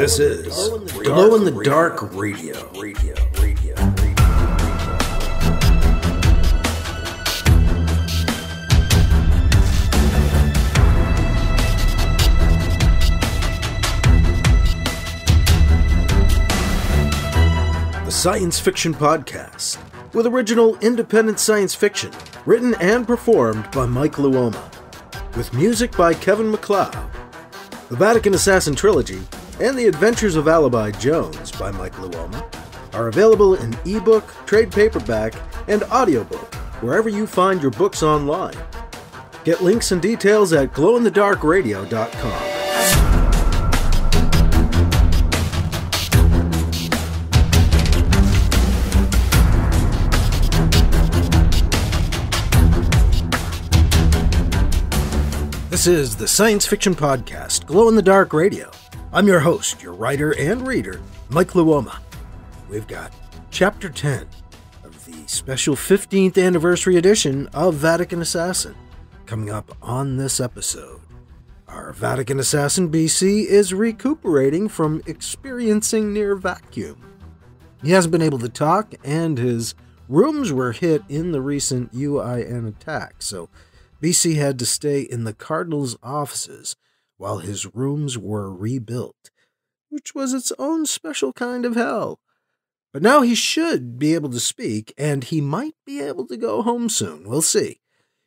This is Glow in the Dark Radio. The science fiction podcast with original independent science fiction written and performed by Mike Luoma, with music by Kevin MacLeod. The Vatican Assassin Trilogy and The Adventures of Alibi Jones by Mike Luoma are available in ebook, trade paperback, and audiobook wherever you find your books online. Get links and details at glowinthedarkradio.com. This is the science fiction podcast, Glow in the Dark Radio. I'm your host, your writer and reader, Mike Luoma. We've got Chapter 10 of the special 15th anniversary edition of Vatican Assassin coming up on this episode. Our Vatican Assassin BC is recuperating from experiencing near vacuum. He hasn't been able to talk, and his rooms were hit in the recent UIN attack, so BC had to stay in the Cardinal's offices while his rooms were rebuilt, which was its own special kind of hell. But now he should be able to speak, and he might be able to go home soon. We'll see.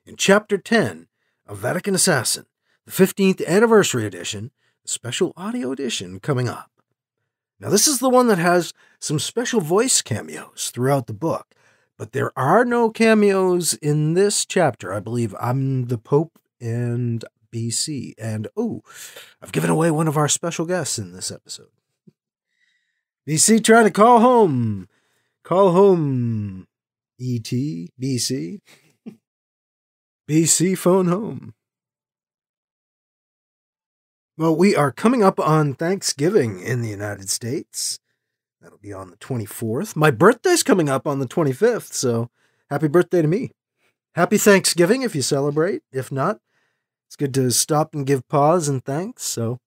In Chapter 10 of Vatican Assassin, the 15th anniversary edition, the special audio edition coming up. Now this is the one that has some special voice cameos throughout the book. But there are no cameos in this chapter. I believe I'm the Pope and BC. And, I've given away one of our special guests in this episode. BC trying to call home. Call home, E.T., BC. BC phone home. Well, we are coming up on Thanksgiving in the United States. That'll be on the 24th. My birthday's coming up on the 25th, so happy birthday to me. Happy Thanksgiving if you celebrate. If not, it's good to stop and give pause and thanks, so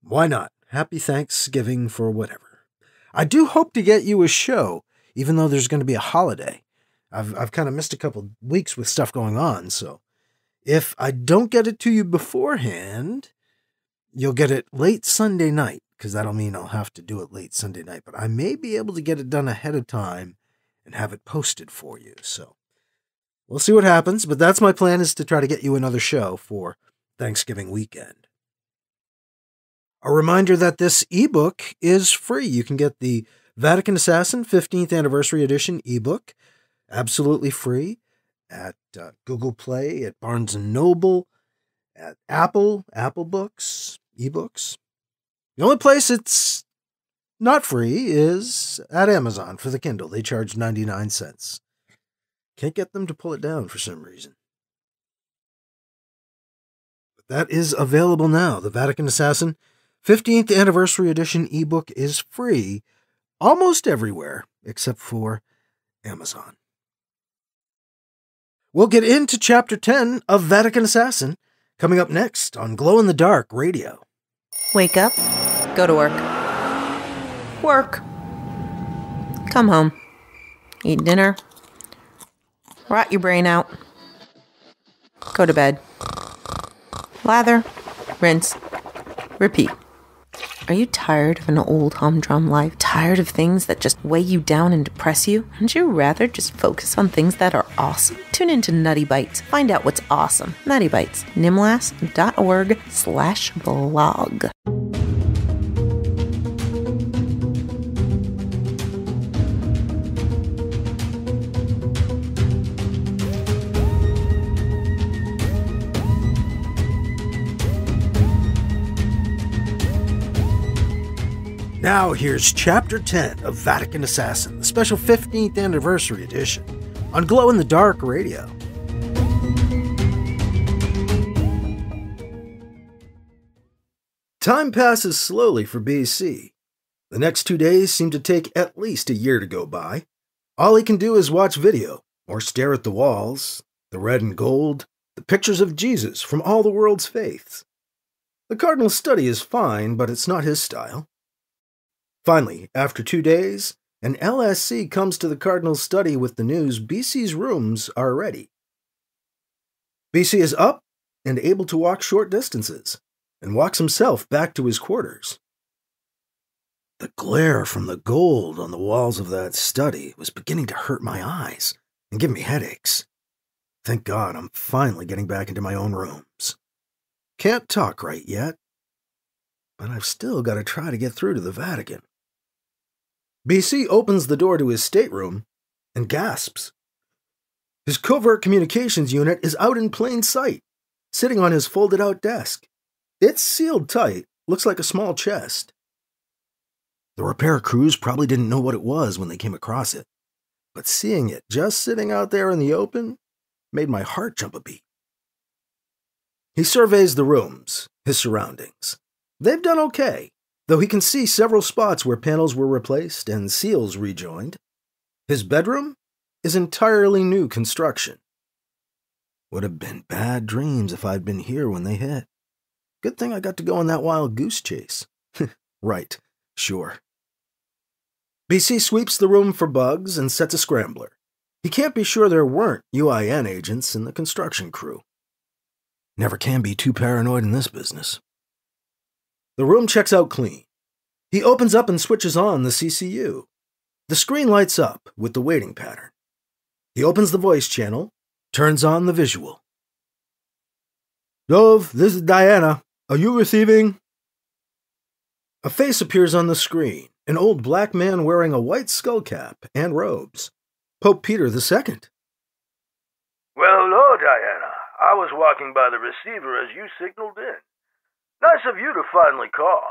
why not? Happy Thanksgiving for whatever. I do hope to get you a show, even though there's going to be a holiday. I've kind of missed a couple weeks with stuff going on, so if I don't get it to you beforehand, you'll get it late Sunday night. Because that'll mean I'll have to do it late Sunday night. But I may be able to get it done ahead of time and have it posted for you. So we'll see what happens. But that's my plan, is to try to get you another show for Thanksgiving weekend. A reminder that this ebook is free. You can get the Vatican Assassin 15th Anniversary Edition ebook absolutely free at Google Play, at Barnes & Noble, at Apple Books, ebooks. The only place it's not free is at Amazon for the Kindle. They charge 99 cents. Can't get them to pull it down for some reason. But that is available now. The Vatican Assassin 15th Anniversary Edition ebook is free almost everywhere except for Amazon. We'll get into Chapter 10 of Vatican Assassin coming up next on Glow in the Dark Radio. Wake up, go to work. Work. Come home. Eat dinner. Rot your brain out. Go to bed. Lather. Rinse. Repeat. Are you tired of an old humdrum life? Tired of things that just weigh you down and depress you? Wouldn't you rather just focus on things that are awesome? Tune into Nutty Bites. Find out what's awesome. Nutty Bites. nimlas.org/blog. Now here's Chapter 10 of Vatican Assassin, the special 15th Anniversary Edition, on Glow in the Dark Radio. Time passes slowly for BC. The next 2 days seem to take at least a year to go by. All he can do is watch video, or stare at the walls, the red and gold, the pictures of Jesus from all the world's faiths. The Cardinal's study is fine, but it's not his style. Finally, after 2 days, an LSC comes to the Cardinal's study with the news BC's rooms are ready. BC is up and able to walk short distances, and walks himself back to his quarters. The glare from the gold on the walls of that study was beginning to hurt my eyes and give me headaches. Thank God I'm finally getting back into my own rooms. Can't talk right yet, but I've still got to try to get through to the Vatican. BC opens the door to his stateroom and gasps. His covert communications unit is out in plain sight, sitting on his folded-out desk. It's sealed tight, looks like a small chest. The repair crews probably didn't know what it was when they came across it, but seeing it just sitting out there in the open made my heart jump a beat. He surveys the rooms, his surroundings. They've done okay, though he can see several spots where panels were replaced and seals rejoined. His bedroom is entirely new construction. Would have been bad dreams if I'd been here when they hit. Good thing I got to go on that wild goose chase. Right, sure. BC sweeps the room for bugs and sets a scrambler. He can't be sure there weren't UIN agents in the construction crew. Never can be too paranoid in this business. The room checks out clean. He opens up and switches on the CCU. The screen lights up with the waiting pattern. He opens the voice channel, turns on the visual. Dove, this is Diana. Are you receiving? A face appears on the screen, an old black man wearing a white skull cap and robes. Pope Peter II. Well, hello, Diana. I was walking by the receiver as you signaled in. Nice of you to finally call.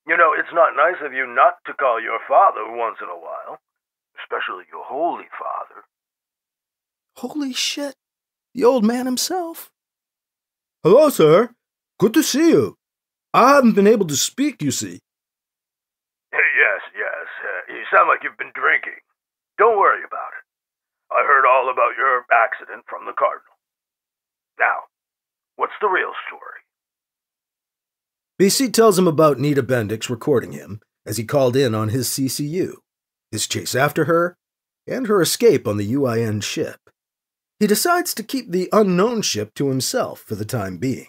You know, it's not nice of you not to call your father once in a while, especially your Holy Father. Holy shit, the old man himself. Hello, sir. Good to see you. I haven't been able to speak, you see. Yes. You sound like you've been drinking. Don't worry about it. I heard all about your accident from the Cardinal. Now, what's the real story? BC tells him about Nita Bendix recording him as he called in on his CCU, his chase after her, and her escape on the UIN ship. He decides to keep the unknown ship to himself for the time being.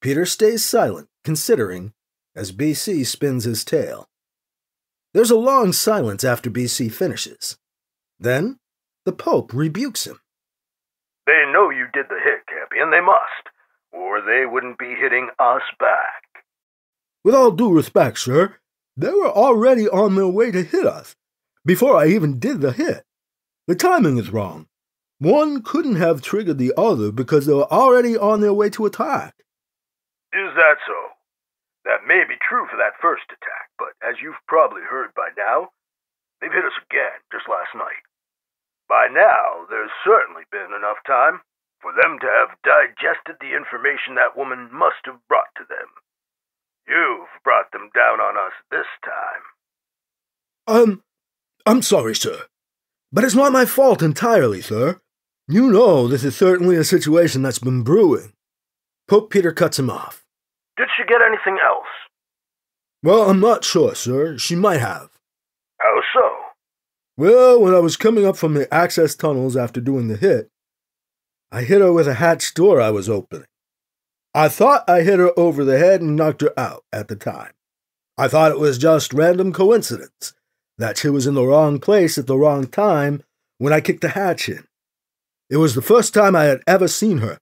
Peter stays silent, considering, as BC spins his tale. There's a long silence after BC finishes. Then, the Pope rebukes him. They know you did the hit, Campion. They must, or they wouldn't be hitting us back. With all due respect, sir, they were already on their way to hit us, before I even did the hit. The timing is wrong. One couldn't have triggered the other because they were already on their way to attack. Is that so? That may be true for that first attack, but as you've probably heard by now, they've hit us again just last night. By now, there's certainly been enough time for them to have digested the information that woman must have brought to them. You've brought them down on us this time. I'm sorry, sir. But it's not my fault entirely, sir. You know this is certainly a situation that's been brewing. Pope Peter cuts him off. Did she get anything else? Well, I'm not sure, sir. She might have. How so? Well, when I was coming up from the access tunnels after doing the hit, I hit her with a hatch door I was opening. I thought I hit her over the head and knocked her out at the time. I thought it was just random coincidence that she was in the wrong place at the wrong time when I kicked the hatch in. It was the first time I had ever seen her.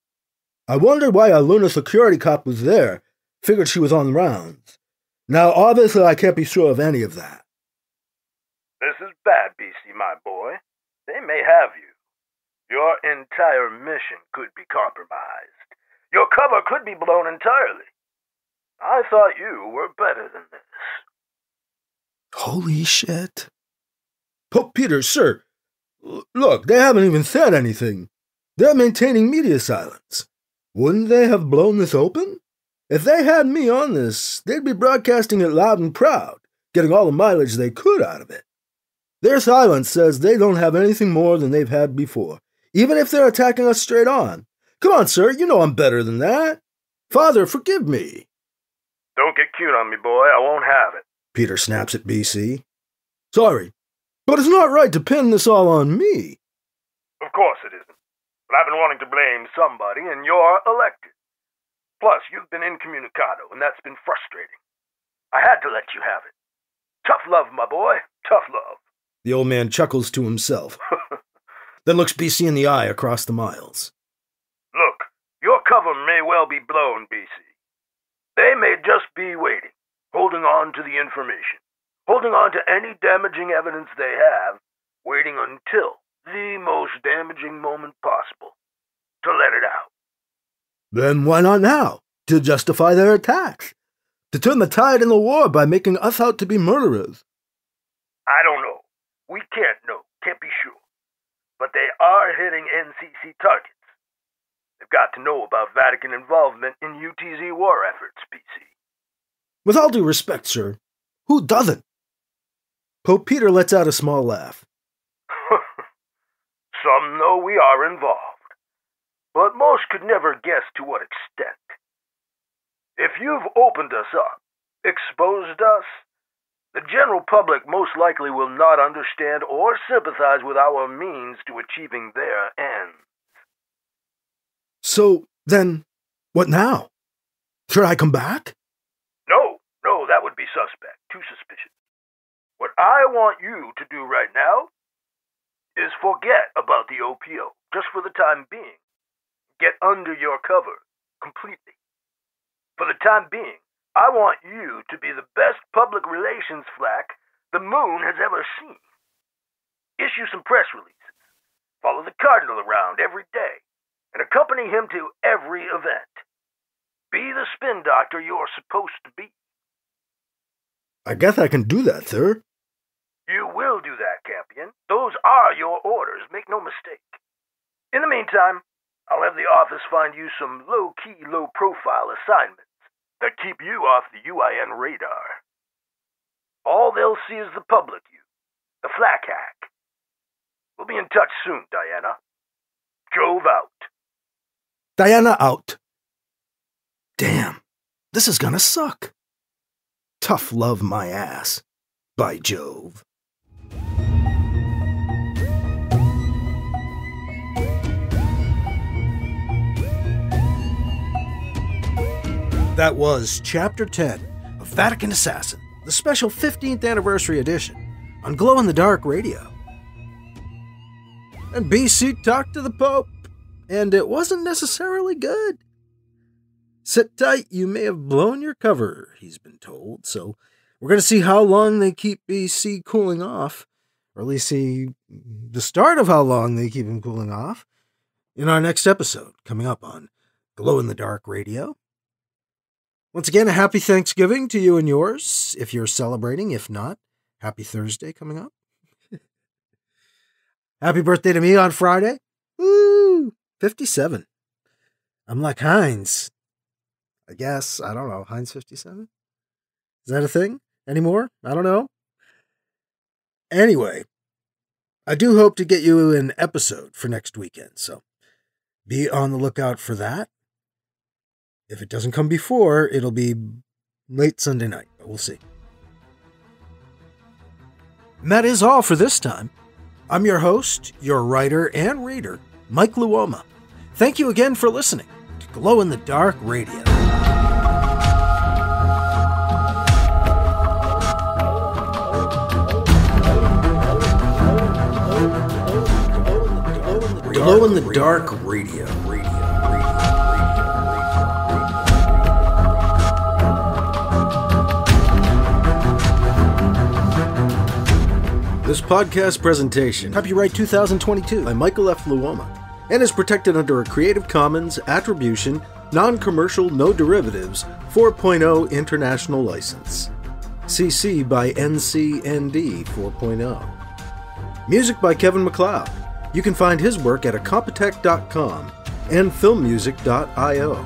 I wondered why a lunar security cop was there, figured she was on rounds. Now, obviously, I can't be sure of any of that. This is bad, BC, my boy. They may have you. Your entire mission could be compromised. Your cover could be blown entirely. I thought you were better than this. Holy shit. Pope Peter, sir, look, they haven't even said anything. They're maintaining media silence. Wouldn't they have blown this open? If they had me on this, they'd be broadcasting it loud and proud, getting all the mileage they could out of it. Their silence says they don't have anything more than they've had before, even if they're attacking us straight on. Come on, sir, you know I'm better than that. Father, forgive me. Don't get cute on me, boy. I won't have it. Peter snaps at BC. Sorry, but it's not right to pin this all on me. Of course it isn't. But I've been wanting to blame somebody, and you're elected. Plus, you've been incommunicado, and that's been frustrating. I had to let you have it. Tough love, my boy. Tough love. The old man chuckles to himself, then looks BC in the eye across the miles. Look, your cover may well be blown, BC. They may just be waiting, holding on to the information, holding on to any damaging evidence they have, waiting until the most damaging moment possible to let it out. Then why not now? To justify their attacks? To turn the tide in the war by making us out to be murderers? I don't know. We can't know. Can't be sure. But they are hitting NCC targets. They've got to know about Vatican involvement in UTZ war efforts, BC. With all due respect, sir, who doesn't? Pope Peter lets out a small laugh. Some know we are involved, but most could never guess to what extent. If you've opened us up, exposed us, the general public most likely will not understand or sympathize with our means to achieving their ends. So, then, what now? Should I come back? No, that would be suspect. Too suspicious. What I want you to do right now is forget about the OPO, just for the time being. Get under your cover, completely. For the time being, I want you to be the best public relations flack the moon has ever seen. Issue some press releases. Follow the Cardinal around every day, and accompany him to every event. Be the spin doctor you're supposed to be. I guess I can do that, sir. You will do that, Campion. Those are your orders, make no mistake. In the meantime, I'll have the office find you some low-key, low-profile assignments that keep you off the UIN radar. All they'll see is the public you, the flak hack. We'll be in touch soon, Diana. Jove out. Diana out. Damn, this is gonna suck. Tough love my ass. By Jove. That was Chapter 10 of Vatican Assassin, the special 15th anniversary edition on Glow in the Dark Radio. And BC talked to the Pope, and it wasn't necessarily good. Sit tight, you may have blown your cover, he's been told, so we're going to see how long they keep BC cooling off, or at least see the start of how long they keep him cooling off, in our next episode, coming up on Glow in the Dark Radio. Once again, a happy Thanksgiving to you and yours, if you're celebrating. If not, happy Thursday coming up. Happy birthday to me on Friday. Woo! 57. I'm like Heinz. I guess. I don't know. Heinz 57? Is that a thing anymore? I don't know. Anyway, I do hope to get you an episode for next weekend, so be on the lookout for that. If it doesn't come before, it'll be late Sunday night, but we'll see. And that is all for this time. I'm your host, your writer and reader, Mike Luoma. Thank you again for listening to Glow in the Dark Radio. Glow in the Dark Radio. This podcast presentation, copyright 2022 by Michael F. Luoma, and is protected under a Creative Commons Attribution, Non-Commercial, No Derivatives 4.0 International License. CC by NCND 4.0. Music by Kevin MacLeod. You can find his work at Incompetech.com and filmmusic.io.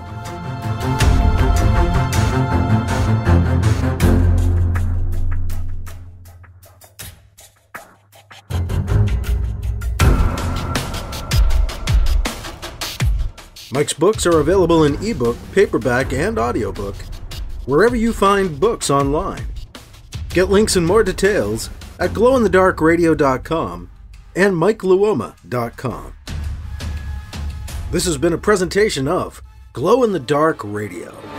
Mike's books are available in ebook, paperback, and audiobook, wherever you find books online. Get links and more details at glowinthedarkradio.com and mikeluoma.com. This has been a presentation of Glow in the Dark Radio.